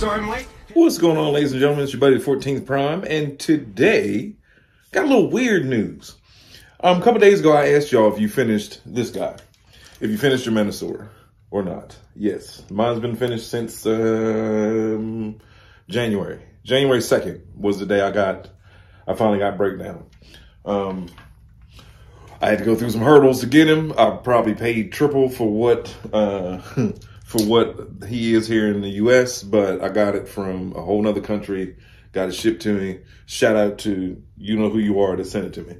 so I'm late. What's going on, ladies and gentlemen? It's your buddy, 14th Prime, and today, got a little weird news. A couple days ago, I asked y'all if you finished this guy, if you finished your Menasor or not. Yes, mine's been finished since January. January 2nd was the day I finally got breakdown. I had to go through some hurdles to get him. I probably paid triple for what he is here in the U.S., but I got it from a whole nother country, got it shipped to me. Shout out to you know who you are that sent it to me.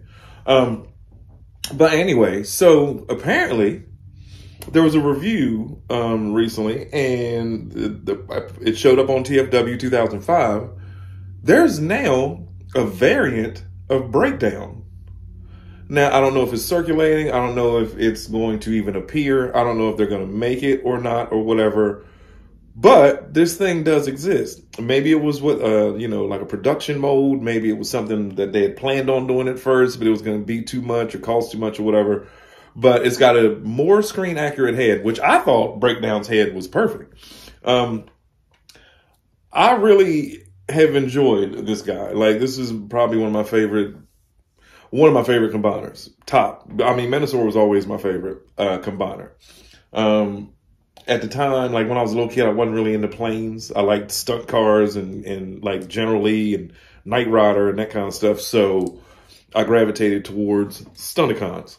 But anyway, so apparently there was a review recently, and it showed up on TFW 2005. There's now a variant of breakdown. Now, I don't know if it's circulating. I don't know if it's going to even appear. I don't know if they're going to make it or not or whatever. But this thing does exist. Maybe it was with, like a production mode. Maybe it was something that they had planned on doing at first, but it was going to be too much or cost too much or whatever. But it's got a more screen accurate head, which I thought Breakdown's head was perfect. I really have enjoyed this guy. Like, this is probably one of my favorite combiners. Top. I mean, Menasor was always my favorite combiner. At the time, like when I was a little kid, I wasn't really into planes. I liked stunt cars and like General Lee and Knight Rider and that kind of stuff. So I gravitated towards Stunticons.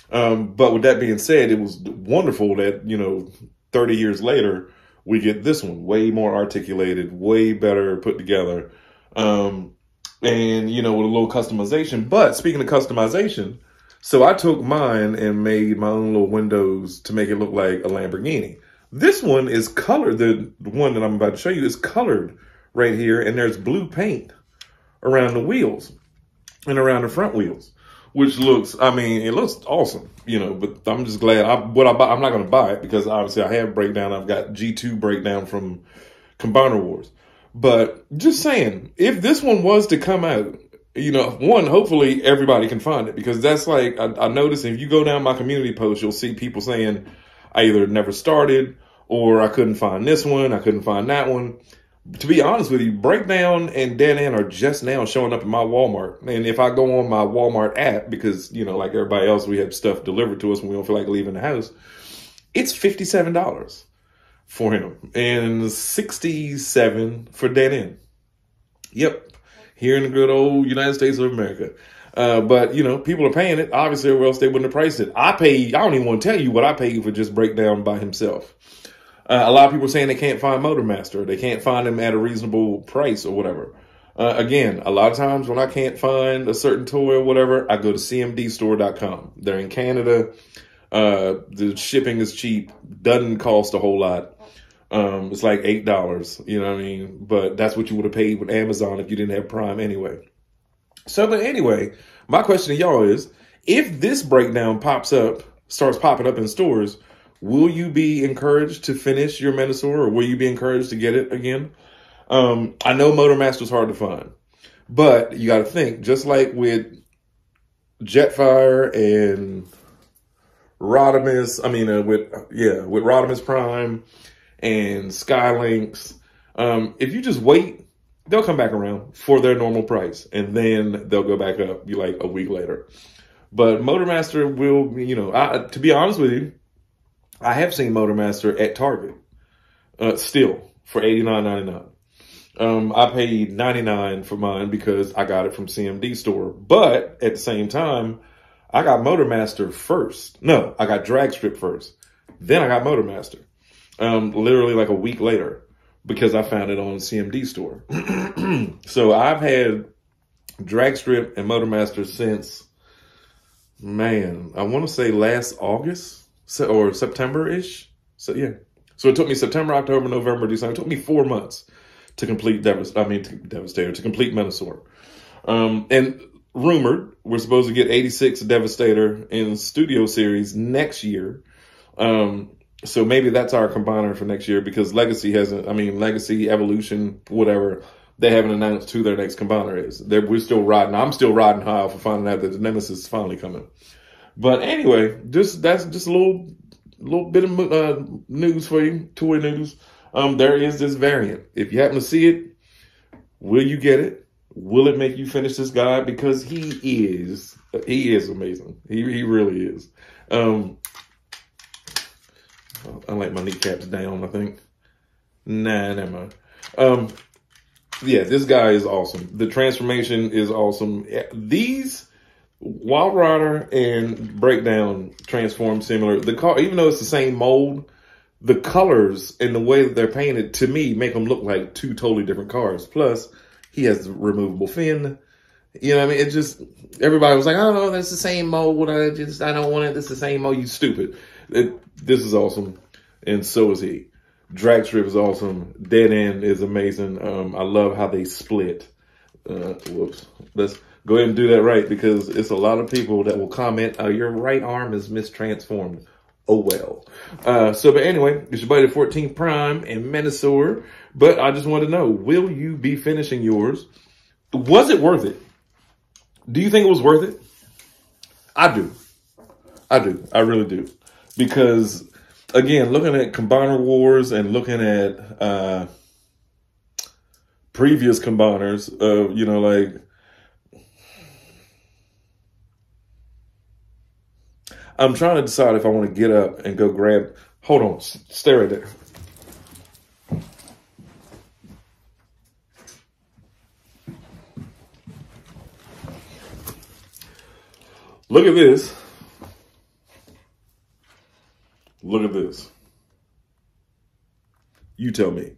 But with that being said, it was wonderful that, 30 years later, we get this one way more articulated, way better put together. And, with a little customization. But speaking of customization, so I took mine and made my own little windows to make it look like a Lamborghini. This one is colored. The one that I'm about to show you is colored right here. And there's blue paint around the wheels and around the front wheels, which looks, it looks awesome, but I'm just glad I'm not going to buy it because obviously I have breakdown. I've got G2 breakdown from Combiner Wars. But just saying, if this one was to come out, hopefully everybody can find it, because that's like, I noticed if you go down my community post, you'll see people saying I either never started or I couldn't find this one, I couldn't find that one. To be honest with you, Breakdown and Dead End are just now showing up in my Walmart. And if I go on my Walmart app, because, like everybody else, we have stuff delivered to us when we don't feel like leaving the house, it's $57. For him, and $67 for Dead End. Yep, here in the good old United States of America. But people are paying it, obviously, or else they wouldn't have priced it. I don't even want to tell you what I paid for just Breakdown by himself. A lot of people are saying they can't find Motormaster. They can't find him at a reasonable price or whatever. Again, a lot of times when I can't find a certain toy or whatever, I go to cmdstore.com. They're in Canada. The shipping is cheap, doesn't cost a whole lot. It's like $8, you know what I mean? But that's what you would have paid with Amazon if you didn't have Prime anyway. So, but anyway, my question to y'all is, if this breakdown starts popping up in stores, will you be encouraged to finish your Menasor, or will you be encouraged to get it again? I know Motormaster's hard to find, but you got to think, just like with Jetfire and Rodimus, with Rodimus Prime and Skylinks, if you just wait, they'll come back around for their normal price, and then they'll go back up like a week later. But Motormaster will, to be honest with you, I have seen Motormaster at Target still for $89.99. I paid $99 for mine because I got it from CMD store, but at the same time, I got Motormaster first. No, I got Dragstrip first. Then I got Motormaster. Literally like a week later, because I found it on CMD store. So I've had Dragstrip and Motormaster since, I want to say last August or September-ish. So yeah. So it took me September, October, November, December. It took me 4 months to complete Devastator, to complete Menasor. And rumored, we're supposed to get 86 Devastator in Studio Series next year. So maybe that's our combiner for next year, because Legacy Evolution, whatever, they haven't announced who their next combiner is. We're still riding. I'm still riding high for finding out that the Nemesis is finally coming. But anyway, that's just a little bit of news for you, toy news. there is this variant. If you happen to see it, will you get it? Will it make you finish this guide? Because he is amazing. He really is. I like my kneecaps down, I think. Nah, never mind. Yeah, this guy is awesome. The transformation is awesome. These Wild Rider and Breakdown transform similar. The car, even though it's the same mold, the colors and the way that they're painted, to me, make them look like two totally different cars. Plus, he has the removable fin. You know what I mean? It just, everybody was like, oh, no, that's the same mold. I don't want it. It's the same mold. You stupid. This is awesome. And so is he. Drag Strip is awesome. Dead End is amazing. I love how they split. Whoops. Let's go ahead and do that right, because it's a lot of people that will comment, your right arm is mistransformed. Oh, well. But anyway, it's your buddy 14 Prime and Menasor. But I just want to know, will you be finishing yours? Was it worth it? Do you think it was worth it? I do. I really do. Because, again, looking at Combiner Wars and looking at previous combiners, you know, like, I'm trying to decide if I want to get up and go grab, hold on, stay right there. Look at this. Look at this. You tell me.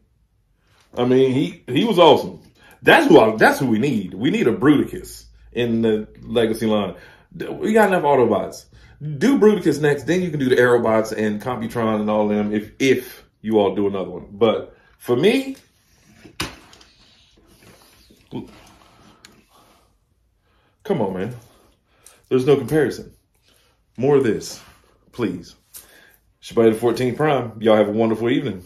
I mean, he was awesome. That's who we need. We need a Bruticus in the Legacy line. We got enough Autobots. Do Bruticus next, then you can do the Aerobots and Computron and all them if you all do another one. But for me, come on, man. There's no comparison. More of this, please. It's your buddy 14 Prime. Y'all have a wonderful evening.